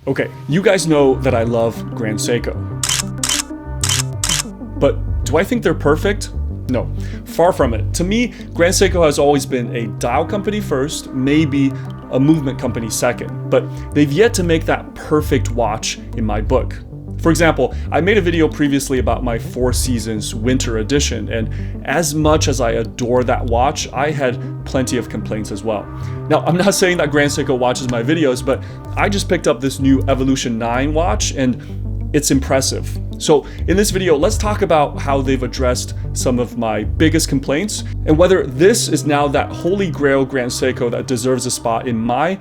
Okay, you guys know that I love Grand Seiko. But do I think they're perfect? No, far from it. To me, Grand Seiko has always been a dial company first, maybe a movement company second, but they've yet to make that perfect watch in my book. For example, I made a video previously about my Four Seasons winter edition, and as much as I adore that watch, I had plenty of complaints as well. Now, I'm not saying that Grand Seiko watches my videos, but I just picked up this new Evolution 9 watch, and it's impressive. So in this video, let's talk about how they've addressed some of my biggest complaints, and whether this is now that holy grail Grand Seiko that deserves a spot in my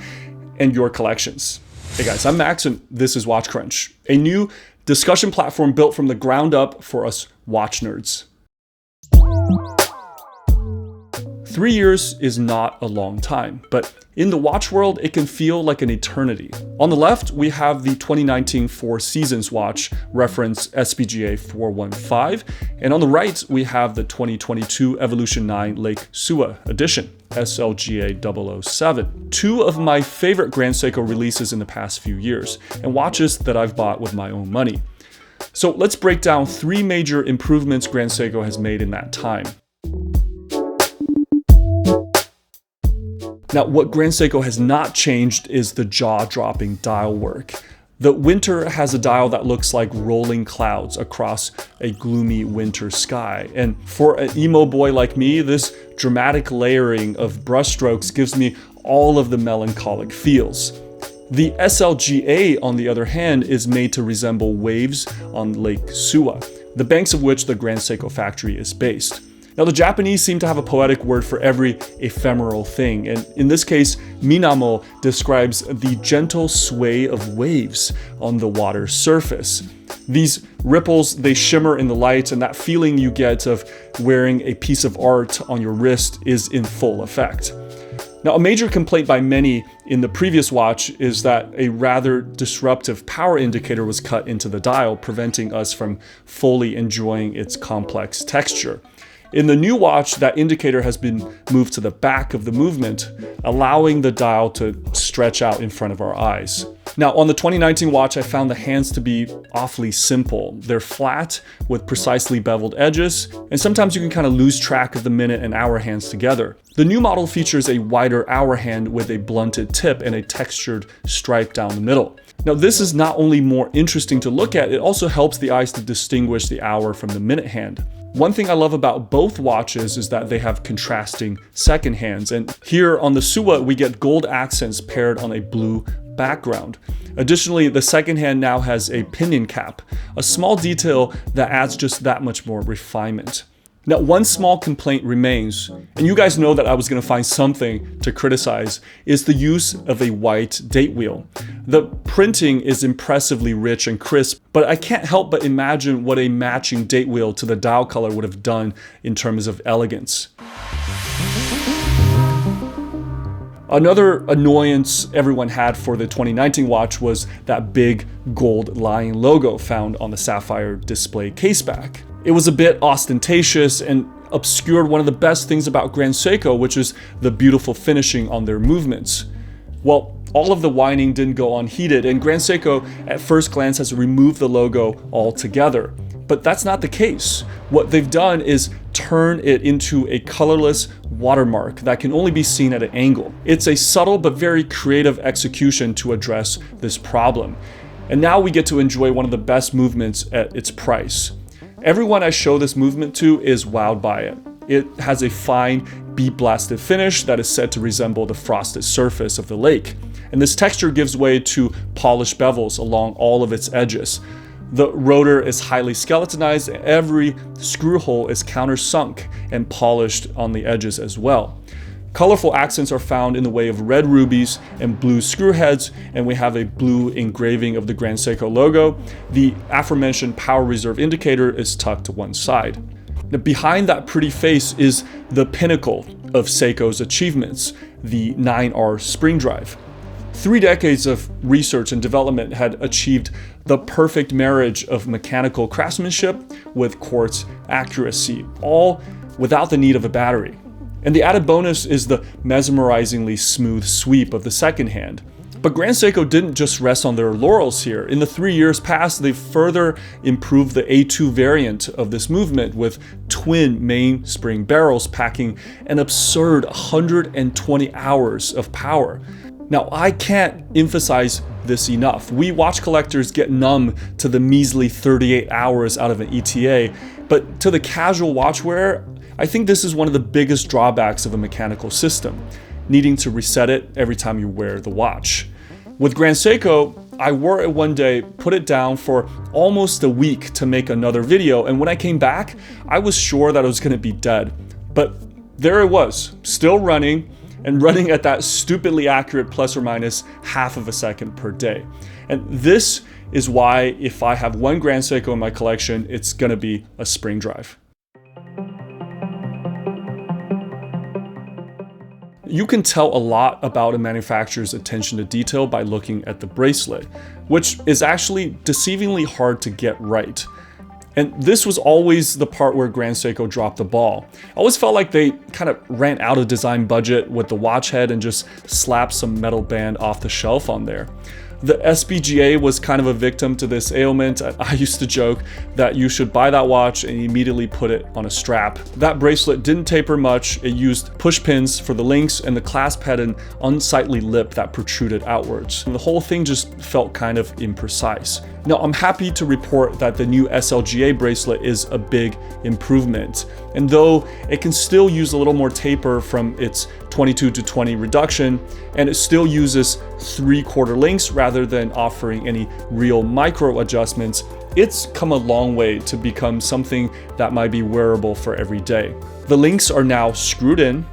and your collections. Hey guys, I'm Max, and this is Watch Crunch, a new discussion platform built from the ground up for us watch nerds. 3 years is not a long time, but in the watch world, it can feel like an eternity. On the left, we have the 2019 Four Seasons watch, reference SPGA 415, and on the right, we have the 2022 Evolution 9 Lake Suwa edition, SLGA 007. Two of my favorite Grand Seiko releases in the past few years, and watches that I've bought with my own money. So let's break down three major improvements Grand Seiko has made in that time. Now, what Grand Seiko has not changed is the jaw-dropping dial work. The Winter has a dial that looks like rolling clouds across a gloomy winter sky. And for an emo boy like me, this dramatic layering of brushstrokes gives me all of the melancholic feels. The SLGA, on the other hand, is made to resemble waves on Lake Suwa, the banks of which the Grand Seiko factory is based. Now, the Japanese seem to have a poetic word for every ephemeral thing, and in this case, Minamo describes the gentle sway of waves on the water's surface. These ripples, they shimmer in the light, and that feeling you get of wearing a piece of art on your wrist is in full effect. Now, a major complaint by many in the previous watch is that a rather disruptive power indicator was cut into the dial, preventing us from fully enjoying its complex texture. In the new watch, that indicator has been moved to the back of the movement, allowing the dial to stretch out in front of our eyes. Now, on the 2019 watch, I found the hands to be awfully simple. They're flat with precisely beveled edges, and sometimes you can kind of lose track of the minute and hour hands together. The new model features a wider hour hand with a blunted tip and a textured stripe down the middle. Now, this is not only more interesting to look at, it also helps the eyes to distinguish the hour from the minute hand. One thing I love about both watches is that they have contrasting second hands, and here on the Suwa, we get gold accents paired on a blue background. Additionally, the second hand now has a pinion cap, a small detail that adds just that much more refinement. Now, one small complaint remains, and you guys know that I was going to find something to criticize, is the use of a white date wheel. The printing is impressively rich and crisp, but I can't help but imagine what a matching date wheel to the dial color would have done in terms of elegance. Another annoyance everyone had for the 2019 watch was that big gold lion logo found on the sapphire display caseback. It was a bit ostentatious and obscured one of the best things about Grand Seiko, which is the beautiful finishing on their movements. Well, all of the whining didn't go unheeded, and Grand Seiko at first glance has removed the logo altogether. But that's not the case. What they've done is turn it into a colorless watermark that can only be seen at an angle. It's a subtle but very creative execution to address this problem. And now we get to enjoy one of the best movements at its price. Everyone I show this movement to is wowed by it. It has a fine, beat-blasted finish that is said to resemble the frosted surface of the lake. And this texture gives way to polished bevels along all of its edges. The rotor is highly skeletonized, and every screw hole is countersunk and polished on the edges as well. Colorful accents are found in the way of red rubies and blue screw heads, and we have a blue engraving of the Grand Seiko logo. The aforementioned power reserve indicator is tucked to one side. Now, behind that pretty face is the pinnacle of Seiko's achievements, the 9R spring drive. 3 decades of research and development had achieved the perfect marriage of mechanical craftsmanship with quartz accuracy, all without the need of a battery. And the added bonus is the mesmerizingly smooth sweep of the second hand. But Grand Seiko didn't just rest on their laurels here. In the 3 years past, they've further improved the A2 variant of this movement with twin mainspring barrels packing an absurd 120 hours of power. Now, I can't emphasize this enough. We watch collectors get numb to the measly 38 hours out of an ETA, but to the casual watch wearer, I think this is one of the biggest drawbacks of a mechanical system, needing to reset it every time you wear the watch. With Grand Seiko, I wore it one day, put it down for almost a week to make another video, and when I came back, I was sure that it was going to be dead. But there it was, still running, and running at that stupidly accurate plus or minus half of a second per day. And this is why if I have one Grand Seiko in my collection, it's going to be a spring drive. You can tell a lot about a manufacturer's attention to detail by looking at the bracelet, which is actually deceivingly hard to get right. And this was always the part where Grand Seiko dropped the ball. I always felt like they kind of ran out of design budget with the watch head and just slapped some metal band off the shelf on there. The SPGA was kind of a victim to this ailment. I used to joke that you should buy that watch and immediately put it on a strap. That bracelet didn't taper much. It used push pins for the links, and the clasp had an unsightly lip that protruded outwards. And the whole thing just felt kind of imprecise. Now, I'm happy to report that the new SLGA bracelet is a big improvement. And though it can still use a little more taper from its 22 to 20 reduction, and it still uses 3/4 links rather than offering any real micro adjustments, it's come a long way to become something that might be wearable for every day. The links are now screwed in,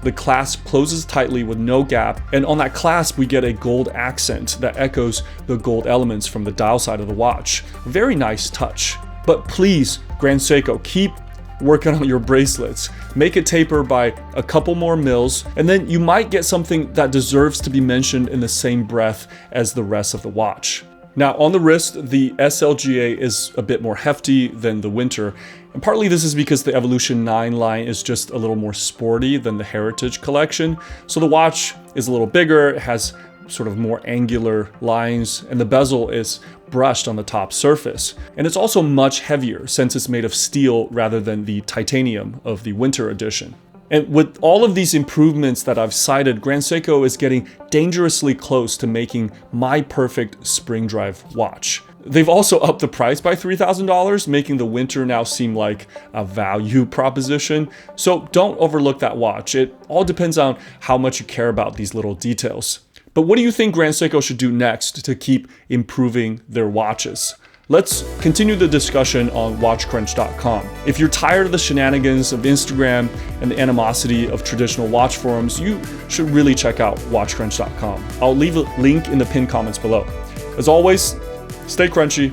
the clasp closes tightly with no gap, and on that clasp we get a gold accent that echoes the gold elements from the dial side of the watch. Very nice touch. But please, Grand Seiko, keep working on your bracelets. Make it taper by a couple more mils, and then you might get something that deserves to be mentioned in the same breath as the rest of the watch. Now, on the wrist, the SLGA is a bit more hefty than the Winter, and partly this is because the Evolution 9 line is just a little more sporty than the Heritage collection, so the watch is a little bigger, it has sort of more angular lines, and the bezel is brushed on the top surface. And it's also much heavier since it's made of steel rather than the titanium of the Winter edition. And with all of these improvements that I've cited, Grand Seiko is getting dangerously close to making my perfect spring drive watch. They've also upped the price by $3,000, making the Winter now seem like a value proposition. So don't overlook that watch. It all depends on how much you care about these little details. But what do you think Grand Seiko should do next to keep improving their watches? Let's continue the discussion on watchcrunch.com. If you're tired of the shenanigans of Instagram and the animosity of traditional watch forums, you should really check out watchcrunch.com. I'll leave a link in the pinned comments below. As always, stay crunchy.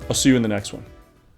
I'll see you in the next one.